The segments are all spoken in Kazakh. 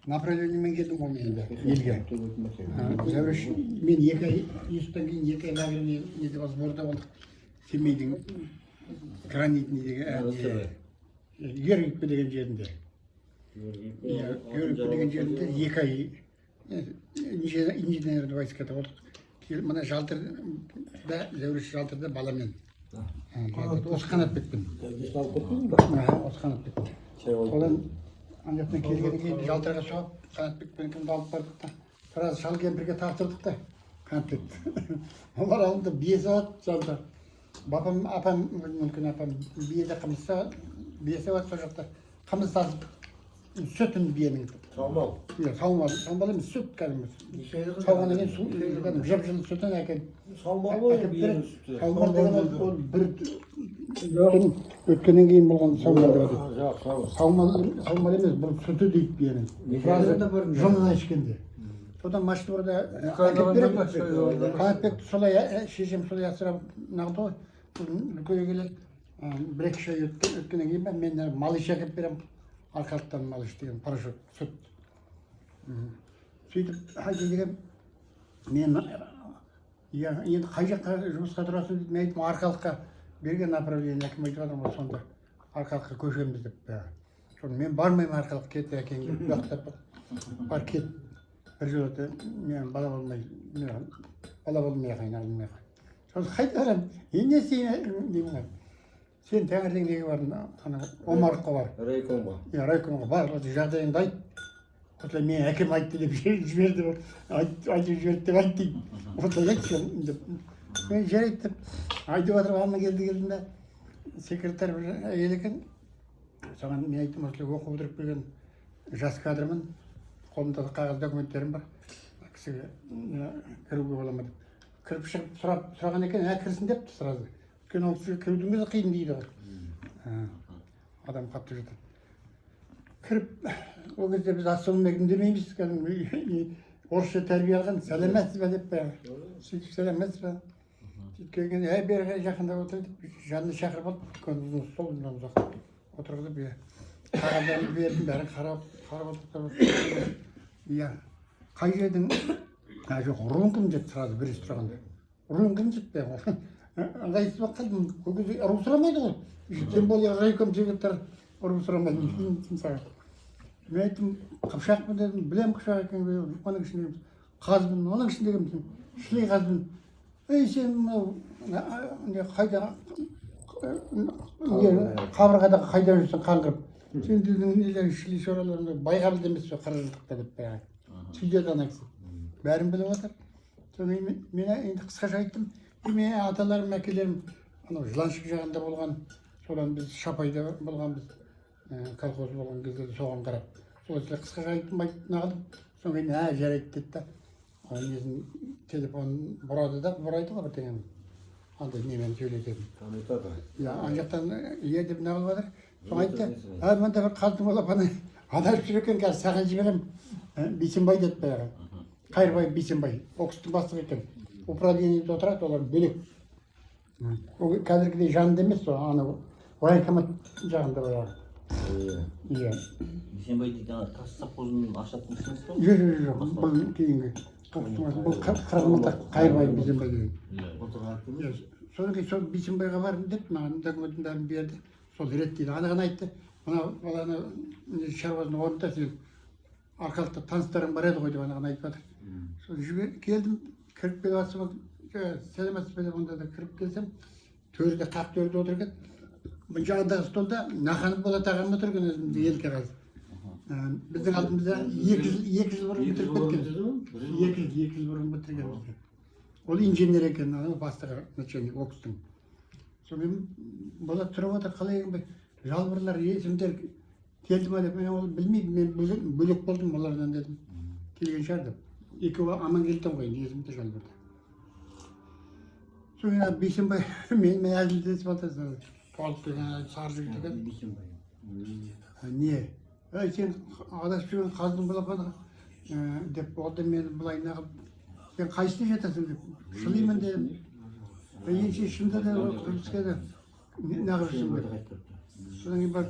направлениемен келдім ғой мен енді елге. Зәуреш, мен 2 ай, Юсуптан кейін 2 ай лагерьде неде сборда болдық. Семейдің гранитный деген Георгиевка деген жерінде. Георгиевка деген жерінде 2 ай инженерді войскада болдық. Мына жалтырда, Зәуреш жалтырда баламен. Осы Қанатбекпен. Осы Қанатбекпен. Одан аңжақтан келгеннен кейін жалтырға соғып, Қанатбекпен кімді алып бардық та, біраз шал кемпірге тапсырдық та, Қанатбекті. Олар алдында бие сауат жалды. Бапам, апам, мүмкін апам биеде қымызса, бие сауат сол жақта қымыз тасып, сүтін биенің. Саумал? Саумал емес, сүт кәдімгі. Сауғаннан кейін жып-жылы сүтін әкеліп. Саумал ғой биенің сүті. Саумал деген ол бір өткеннен кейін болған саумал деп атайды. Саумал емес, бұл сүті дейді биенің. Жылына ішкенде. Содан машинада әкеп береді. Қанатбекті солай, шешем солай асырап нағды ғой. Үлкейе келеді. 1-2 ай өткеннен кейін мен мал иш әкеп берем. Арқалықтан мал иш деген порошок, сүт. Сөйтіп, қайда деген, мен енді қай жаққа жұмысқа тұрасың дейді, мен айтым арқалыққа берген направление әкім айтып жатырмын ғой сонда. Арқалыққа көшеміз деп. Мен бармаймын арқалық кет әкеңге, уақыттап бар кет. Bir жолы мен бала болмай қайын алмай қайын. Сосын қайда барам? Не сен деймін. Сен таңертең неге бардың? Омарыққа бар. Райкомға. Райкомға бар. Жағдайыңды айт. Осылай мен әкем айтты деп жіберді. Айтып жіберді деп айт дейді. Осылай айтшы деп. Мен жарайды деп айтып отырып алма келдім де секретарь бір әйел екен. Соған мен айттым осылай оқып отырып келген жас кадрмын. Қолымда қағаз документтерім бар. Кісіге кіруге бола ма деп. Кіріп шығып сұраған екен, кірсін депті сразу. Өйткені ол кісіге кірудің өзі қиын дейді ғой. Адам қапты жатыр. Кіріп, ол кезде біз ассалаумағалейкум демейміз. Орысша тәрбие алған, сәлеметсіз бе деп бәрі. Сөйтіп сәлеметсіз бе. Сөйткенген, бері жақында отыр деп, жанына шақырып алып, үлкен стол ұзақ отырғызып, қағаздарын бердім, бәрі қарап отырып. Иә, қай жердің, жоқ, ұрын деді сразу бір тұрғанда. Ұрын деді бе, ыңғайсыз бақ қалдым, ол кезде ұрын сұрамайды ғой. Тем более райком жігіттер ұрын сұрамайды. Мен айттым, қыпшақпын дедім, білем қыпшақ екен, оның ішінде қазбын, оның ішінде шли қазбын. Сен қайда, қабырғадағы қайда жүрсің қаңғырып. Сен дедің нелер шли шораларында байғабыл демес пе қырғыздықта деп бәрі. Сөйдеді ана кісі. Бәрін біліп отыр. Содан мен енді қысқаша айттым. Мен аталарым, әкелерім жыланшық жағында болған. Содан біз Шапайда болғанбыз. Колхоз болған кезде соған қарап. Солай қысқаша айттым, нағылдым. Содан кейін жарайды деді да. Несін телефонын бұрады да, бұрайды ғой бірдеңені. Андай немен сөйлетеді. Танытады. Ана жақтан деп нағылып жатыр. Соң айтты, мында бір қаздың олап адалып жүр екен, қазір саған жіберем. Бейсенбай деді баяғы. Қайырбай Бейсенбай. Оқыстың бастығы екен. Управлениеде отырады, олар бөлек. Қазіргідей жанында емес, анау военкомат жағында баяғы. Иә. Бейсенбай дейді, тас совхозын ашатын кісіңіз ба? Жоқ, бұл кейінгі. Бұл қырғымылда Қайырбай Бейсенбай деген. Содан кейін сол Бейсенбайға бардым деп, маған документін бәрін берді. Сол реттейді. Анаған айтты, мына баланы шаруасын орында сен арқалықта таныстарың бар еді ғой деп анаған айтып жатыр. Сол келдім, кіріп келіп жатсам, сәлеметсіз бе деп онда да кіріп келсем, төрде қақ төрде отыр екен. Бұл жағындағы столда Нақанов Болат ағам отыр екен өзімізді елке қаз. Біздің алдымызда 2 жыл бұрын бітіріп кеткен. 2 жыл бұрын бітірген. Ол инженер екен, бастығы начальник Окстың. Сонымен Болат тұрып отыр, қалай екен бе? Жалбырлар, есімдер келді ма деп, мен ол білмеймін, мен бөлек болдым олардан дедім. Келген шығар деп. Екеуі аман келдім ғой, есімді жалбырды. Сонымен Бейсенбай, мен әзілдесіп отырсың. Толып келген сары жігіт екен. Бейсенбай. Не? Сен адасып жүрген қаздың балапаны деп, олда мені былай нағып, сен қайсыны жатасың деп, шылаймын дедім. Енше шында да Күріске де нағып жүрсің деп. Содан кейін бар,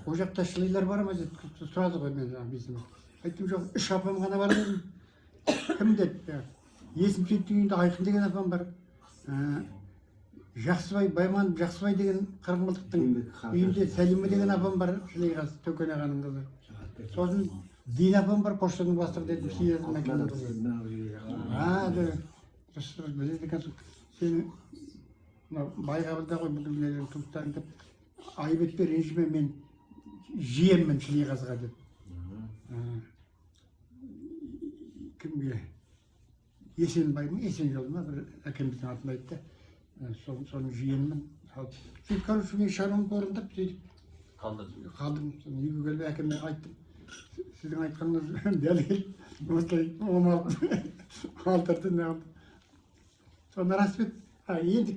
о жақта шылайлар бар ма деп сұрады ғой мен Бейсенбай. Айттым жоқ, 3 апам ғана бар дедім. Кім деді? Есім кеткен үйінде Айқын деген апам бар. Жақсыбай, Байманов Жақсыбай деген Қырғымылтықтың үйінде Сәлима деген апам бар, Шілейғас Төкен ағаның қызы. Сосын Дина апам бар, поштаның бастығы дедім, Сиязым әкемнің қызы. Біледі екенсің, сені Байғабылда ғой бүкіл туыстарың деп, айып етпе, ренжіме, мен жиеммін Шілейғасыға деп. Кімге? Есенбайдың Есенжолы ма, бір әкеміздің атын айтты. Соның жиенмін. Сөйтіп, короче, мен шаруамды орындап, сөйтіп қалдым. Үйге келіп әкеме айттым. Сіздің айтқаныңыз дәл келіп, осылай алдырды, не алды. Соны рас бет, енді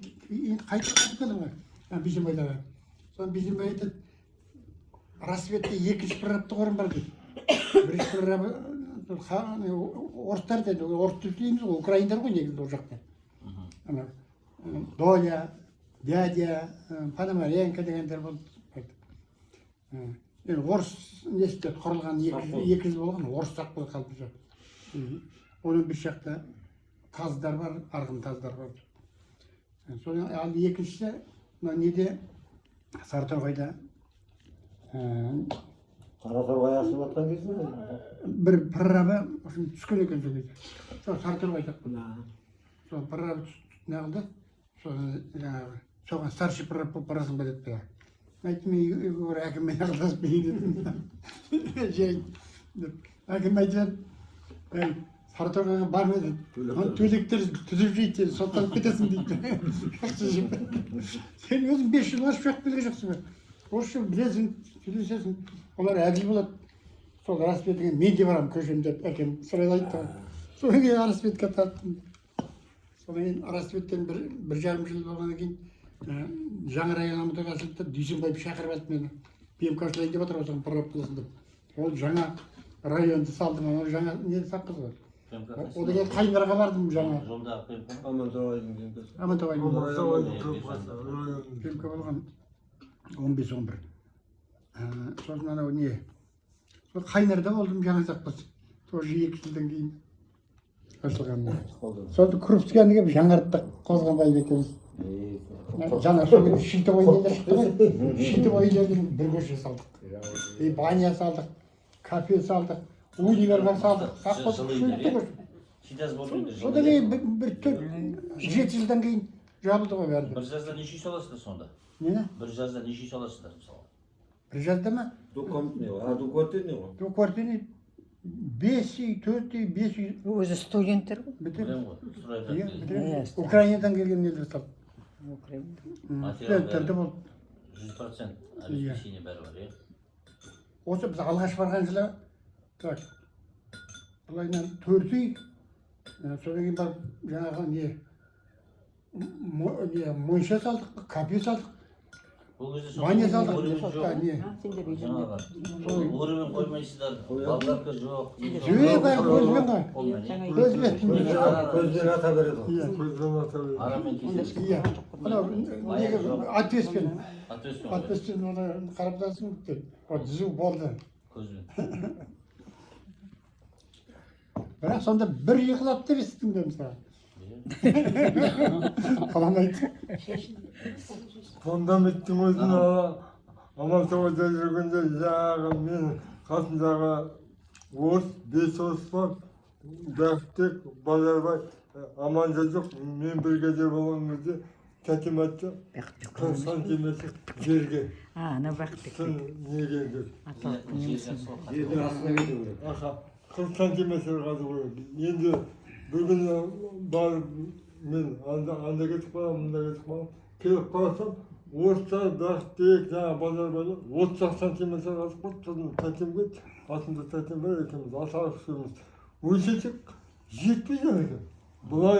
қайтып келдім ғой, Бейсенбайдағы. Соны Бейсенбай айтады, рас бетте екінші прорабты қорым бар дейді. Бірінші прорабы орыстар деді, орыс дейміз ғой, украиндар ғой негізі ол жақта. Доля, дядя, Пономаренко дегендер болды. Орыс несінде құрылған 200 болған, орыс сақ болып қалып жүр. Оның бір жақта таздар бар, арғын таздар бар. Соның ал екіншісі, неде, Сарыторғайда Қараторғай ашылып жатқан кезде бір прорабы түскен екен сол кезде. Сол Сарыторғайда. Сол прорабы неғылды, соған старший прораб болып барасың ба деді. Айттым, үйге бір әкіммен ақылдасып берейін дедім. Әкім айтып, Сарыторғайға барма деді. Төлектер түзіп жейді, соттанып кетесің дейді. Сен өзің 5 жыл орысша оқып келген жоқсың ба? Орысша білесің, сөйлесесің, олар әділ болады. Сол Арасбетіңе мен де барамын көшем деп әкем сұрайлайды. Содан кейін Арасбетке тарттым. Содан кейін Арасбеттен 1,5 жыл болғаннан кейін жаңа район амытағасылды Дүйсенбаев шақырып алды мені. ПМК-шылайын деп отыр, осыған прораб болсын деп. Ол жаңа районды салдым, ол жаңа нені сапқыз ғой. Одан кейін Қайындарға бардым жаңа. Жолдағы ПМК? Амантауайдың ПМК-сы. Амантауайдың ПМК болған 15-11. Сосын анау не? Сол Қайнарда болдым жаңа сапқыз. Тоже 2 жылдан кейін ашылғаннан. Сонда Крупскияны келіп жаңарттық Қозғанбай екеуміз. Жаңа сол кезде Шитовой нелер шықты ғой. Шитовой үйлердің бір көше салдық. Баня салдық, кафе салдық, универ салдық. Содан кейін бір 7 жылдан кейін жабылды ғой бәрі. Бір жазда неше үй саласыздар сонда? Нені? Бір жазда неше үй саласыздар мысалы? Бір жазда ма? Двуквартирный ғой. Двуквартирный 5 үй, 4 үй, 5 үй. Өзі студенттер ғой. Білем ғой, сұрайды. Украинадан келген нелер салды. Студенттерді болды. 100% обеспечение бәрі бар, е? Осы біз алғаш барған жылы, былайынан 4 үй, содан кейін барып жаңағы монша салдық, кафе салдық, баня салдық. Өрімен қоймайсыздар, балдарка жоқ. Жүре бәрі көзбен ғой. Көзбен. Көзбен ата береді ғой. Арамен кесесіз. Отвеспен. Отвеспен. Отвеспен оны қараптасын деп. Түзу болды. Көзбен. Бірақ сонда бір үй қылады деп естідім де мысалы. Қаламайды. Фундаменттің өзін Амантауайда жүргенде жаңағы мен қасымдағы орыс, 5 орыс бар, Бәктек, Базарбай, Аманжолдық, мен біргеде болған кезде тәтем айтты, 40 сантиметр жерге. Ана Бәктек. Сын неге деп. Жердің астына кету керек. 40 сантиметр қазу керек. Енді бір күні барып мен анда кетіп қаламын, мында кетіп қаламын. Келіп қарасам, орыстар, Бәктек, жаңа Базарбайлар 30 сантиметр қазып қойды. Сосын тәтем кетті, атында тәтем бар екенбіз, асарып түсеміз. Өлшесек жетпейді екен. Бұлай